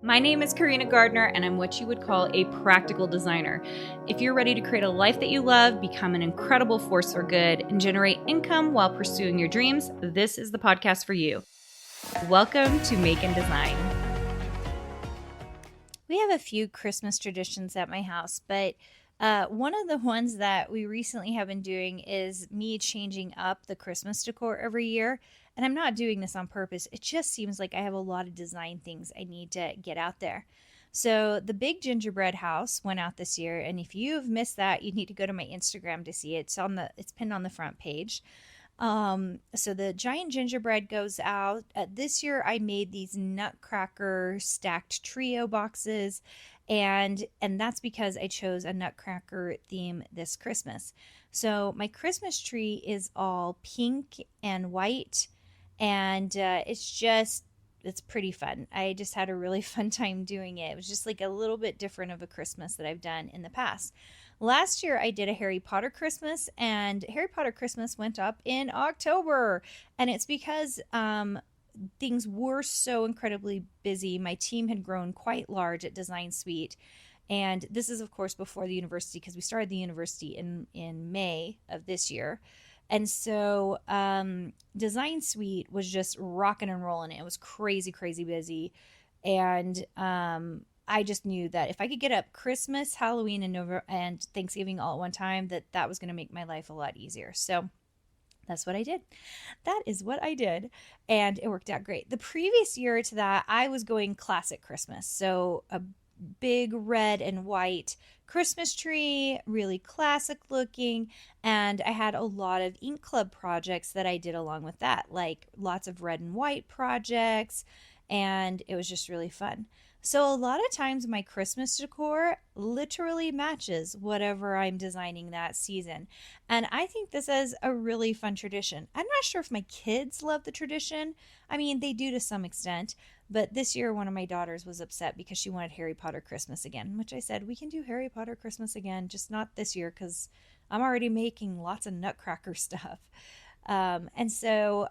My name is Carina Gardner, and I'm what you would call a practical designer. If you're ready to create a life that you love, become an incredible force for good, and generate income while pursuing your dreams, this is the podcast for you. Welcome to Make and Design. We have a few Christmas traditions at my house, but one of the ones that we recently have been doing is me changing up the Christmas decor every year. And I'm not doing this on purpose. It just seems like I have a lot of design things I need to get out there. So the big gingerbread house went out this year, and if you've missed that, you need to go to my Instagram to see it. It's pinned on the front page. So the giant gingerbread goes out. This year I made these nutcracker stacked trio boxes, and that's because I chose a nutcracker theme this Christmas. So my Christmas tree is all pink and white, and it's pretty fun. I just had a really fun time doing it. It was just like a little bit different of a Christmas that I've done in the past. Last year, I did a Harry Potter Christmas, and Harry Potter Christmas went up in October. And it's because things were so incredibly busy. My team had grown quite large at Design Suite. And this is, of course, before the university, because we started the university in May of this year. And so Design Suite was just rocking and rolling. It was crazy, crazy busy. And I just knew that if I could get up Christmas, Halloween, and Thanksgiving all at one time, that was going to make my life a lot easier. So that's what I did. That is what I did. And it worked out great. The previous year to that, I was going classic Christmas. So a big red and white Christmas tree, really classic looking. And I had a lot of ink club projects that I did along with that, like lots of red and white projects. And it was just really fun. So a lot of times my Christmas decor literally matches whatever I'm designing that season. And I think this is a really fun tradition. I'm not sure if my kids love the tradition. I mean, they do to some extent. But this year, one of my daughters was upset because she wanted Harry Potter Christmas again, which I said, we can do Harry Potter Christmas again, just not this year because I'm already making lots of nutcracker stuff. And so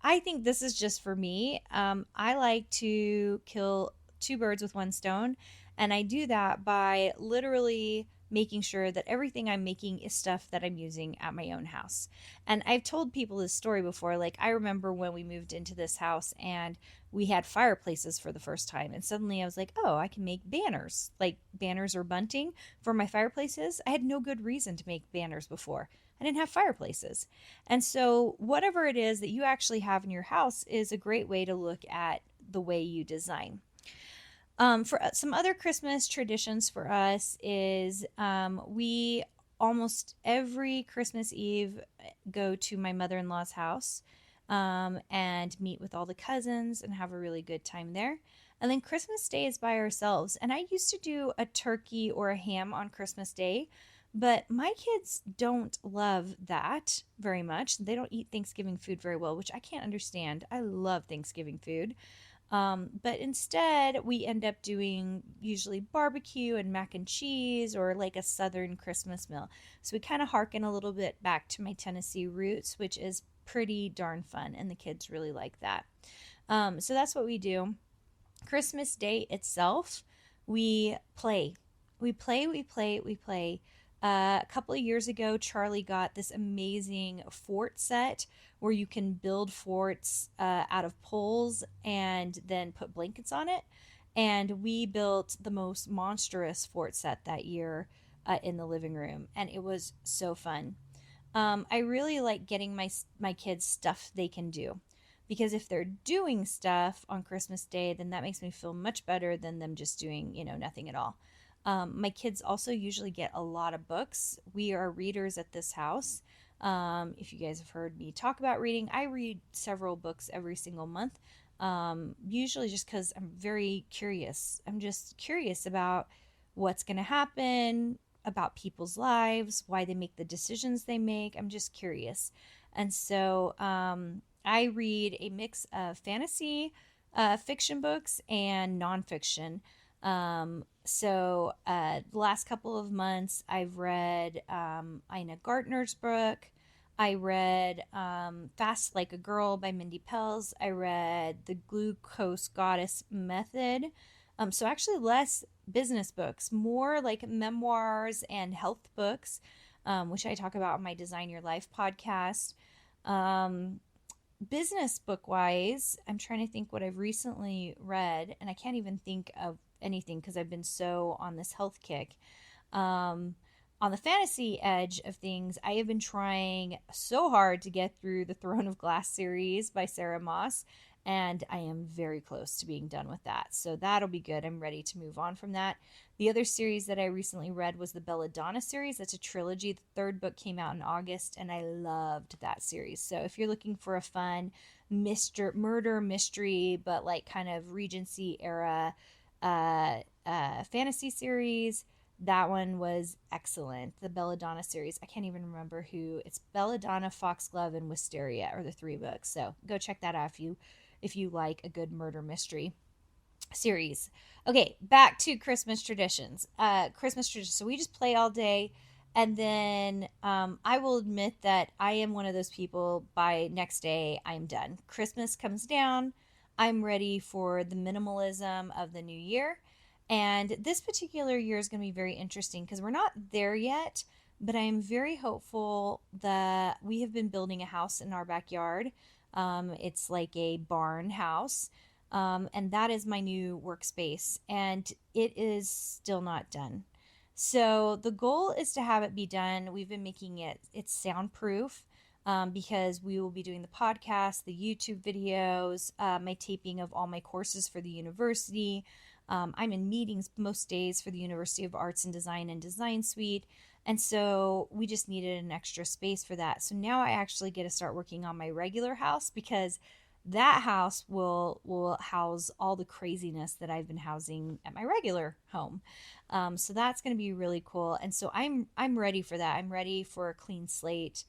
I think this is just for me. I like to kill two birds with one stone, and I do that by literally making sure that everything I'm making is stuff that I'm using at my own house. And I've told people this story before. Like, I remember when we moved into this house and we had fireplaces for the first time, and suddenly I was like, oh, I can make banners, like banners or bunting for my fireplaces. I had no good reason to make banners before. I didn't have fireplaces. And so, whatever it is that you actually have in your house is a great way to look at the way you design. For some other Christmas traditions for us is we almost every Christmas Eve go to my mother-in-law's house and meet with all the cousins and have a really good time there. And then Christmas Day is by ourselves. And I used to do a turkey or a ham on Christmas Day, but my kids don't love that very much. They don't eat Thanksgiving food very well, which I can't understand. I love Thanksgiving food. But instead, we end up doing usually barbecue and mac and cheese or like a Southern Christmas meal. So we kind of harken a little bit back to my Tennessee roots, which is pretty darn fun, and the kids really like that. So that's what we do. Christmas Day itself, we play. We play, we play, we play. A couple of years ago, Charlie got this amazing fort set where you can build forts out of poles and then put blankets on it. And we built the most monstrous fort set that year in the living room, and it was so fun. I really like getting my kids stuff they can do, because if they're doing stuff on Christmas Day, then that makes me feel much better than them just doing, nothing at all. My kids also usually get a lot of books. We are readers at this house. If you guys have heard me talk about reading, I read several books every single month. Usually just because I'm very curious. I'm just curious about what's going to happen, about people's lives, why they make the decisions they make. I'm just curious. And so I read a mix of fantasy fiction books and nonfiction. The last couple of months I've read Ina Gardner's book. I read Fast Like a Girl by Mindy Pels. I read The Glucose Goddess Method. So actually less business books, more like memoirs and health books, which I talk about on my Design Your Life podcast. Um, Business book wise, I'm trying to think what I've recently read, and I can't even think of anything because I've been so on this health kick. Um, on the fantasy edge of things, I have been trying so hard to get through the Throne of Glass series by Sarah Moss, and I am very close to being done with that. So that'll be good. I'm ready to move on from that. The other series that I recently read was the Belladonna series. That's a trilogy. The third book came out in August, and I loved that series. So if you're looking for a fun murder mystery, but like kind of Regency era fantasy series, that one was excellent. The Belladonna series. I can't even remember who. It's Belladonna, Foxglove, and Wisteria are the three books. So go check that out if you like a good murder mystery series. Okay, back to Christmas traditions. Christmas traditions. So we just play all day, and then I will admit that I am one of those people. By next day, I'm done. Christmas comes down. I'm ready for the minimalism of the new year. And this particular year is going to be very interesting because we're not there yet, but I am very hopeful that we have been building a house in our backyard. It's like a barn house, and that is my new workspace, and it is still not done. So the goal is to have it be done. We've been making it's soundproof, because we will be doing the podcast, the YouTube videos, my taping of all my courses for the university. I'm in meetings most days for the University of Arts and Design and Design Suite. And so we just needed an extra space for that. So now I actually get to start working on my regular house, because that house will house all the craziness that I've been housing at my regular home. So that's going to be really cool. And so I'm ready for that. I'm ready for a clean slate.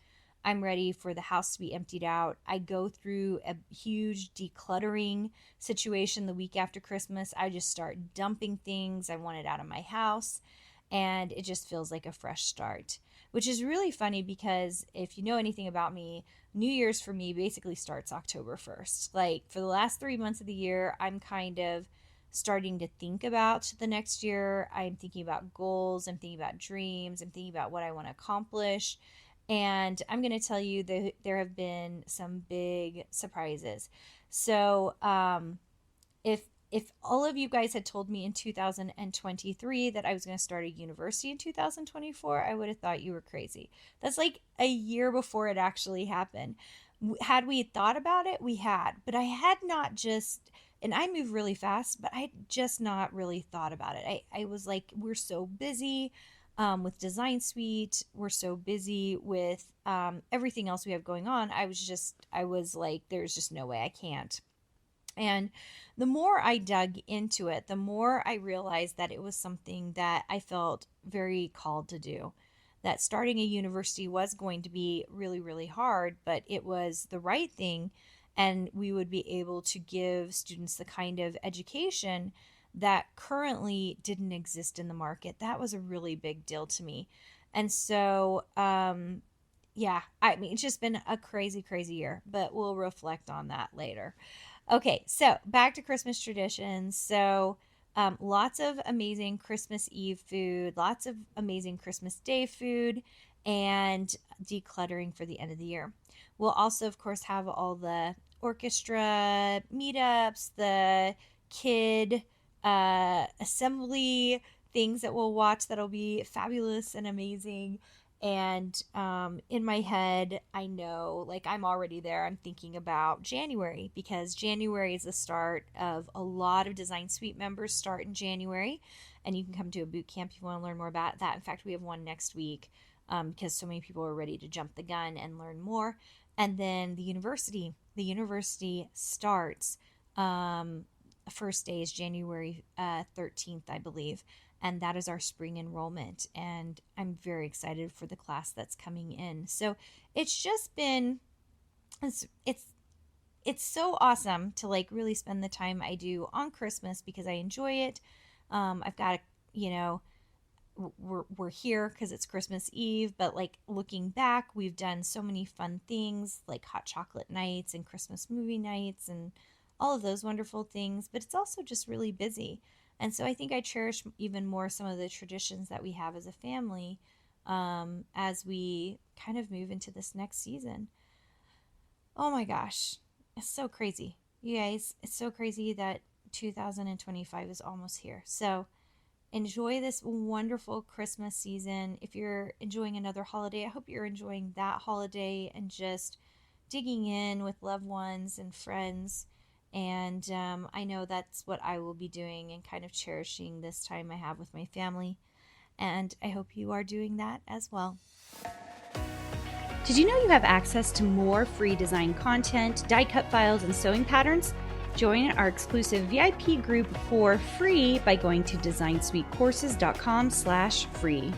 I'm ready for the house to be emptied out. I go through a huge decluttering situation the week after Christmas. I just start dumping things I wanted out of my house, and it just feels like a fresh start, which is really funny because if you know anything about me, New Year's for me basically starts October 1st. Like for the last 3 months of the year, I'm kind of starting to think about the next year. I'm thinking about goals, I'm thinking about dreams, I'm thinking about what I want to accomplish. And I'm going to tell you that there have been some big surprises. So, if all of you guys had told me in 2023 that I was going to start a university in 2024, I would have thought you were crazy. That's like a year before it actually happened. Had we thought about it, we had, but I had not just, and I move really fast, but I had just not really thought about it. I was like, we're so busy with Design Suite. We're so busy with everything else we have going on. I was like, there's just no way I can't. And the more I dug into it, the more I realized that it was something that I felt very called to do. That starting a university was going to be really, really hard, but it was the right thing. And we would be able to give students the kind of education that currently didn't exist in the market. That was a really big deal to me. And so, yeah, I mean, it's just been a crazy, crazy year, but we'll reflect on that later. Okay, so back to Christmas traditions. So, lots of amazing Christmas Eve food, lots of amazing Christmas Day food, and decluttering for the end of the year. We'll also, of course, have all the orchestra meetups, the kid assembly things that we'll watch that'll be fabulous and amazing. And in my head, I know, like, I'm already there. I'm thinking about January, because January is the start of a lot of Design Suite members start in January. And you can come to a boot camp if you want to learn more about that. In fact, we have one next week, because so many people are ready to jump the gun and learn more. And then the university starts. First day is January 13th, I believe. And that is our spring enrollment. And I'm very excited for the class that's coming in. So it's just been, it's so awesome to like really spend the time I do on Christmas, because I enjoy it. I've got, you know, we're here because it's Christmas Eve, but like looking back, we've done so many fun things like hot chocolate nights and Christmas movie nights and all of those wonderful things, but it's also just really busy. And so I think I cherish even more some of the traditions that we have as a family as we kind of move into this next season. Oh my gosh, it's so crazy. You guys, it's so crazy that 2025 is almost here. So enjoy this wonderful Christmas season. If you're enjoying another holiday, I hope you're enjoying that holiday and just digging in with loved ones and friends. And I know that's what I will be doing and kind of cherishing this time I have with my family. And I hope you are doing that as well. Did you know you have access to more free design content, die cut files, and sewing patterns? Join our exclusive VIP group for free by going to designsweetcourses.com/free.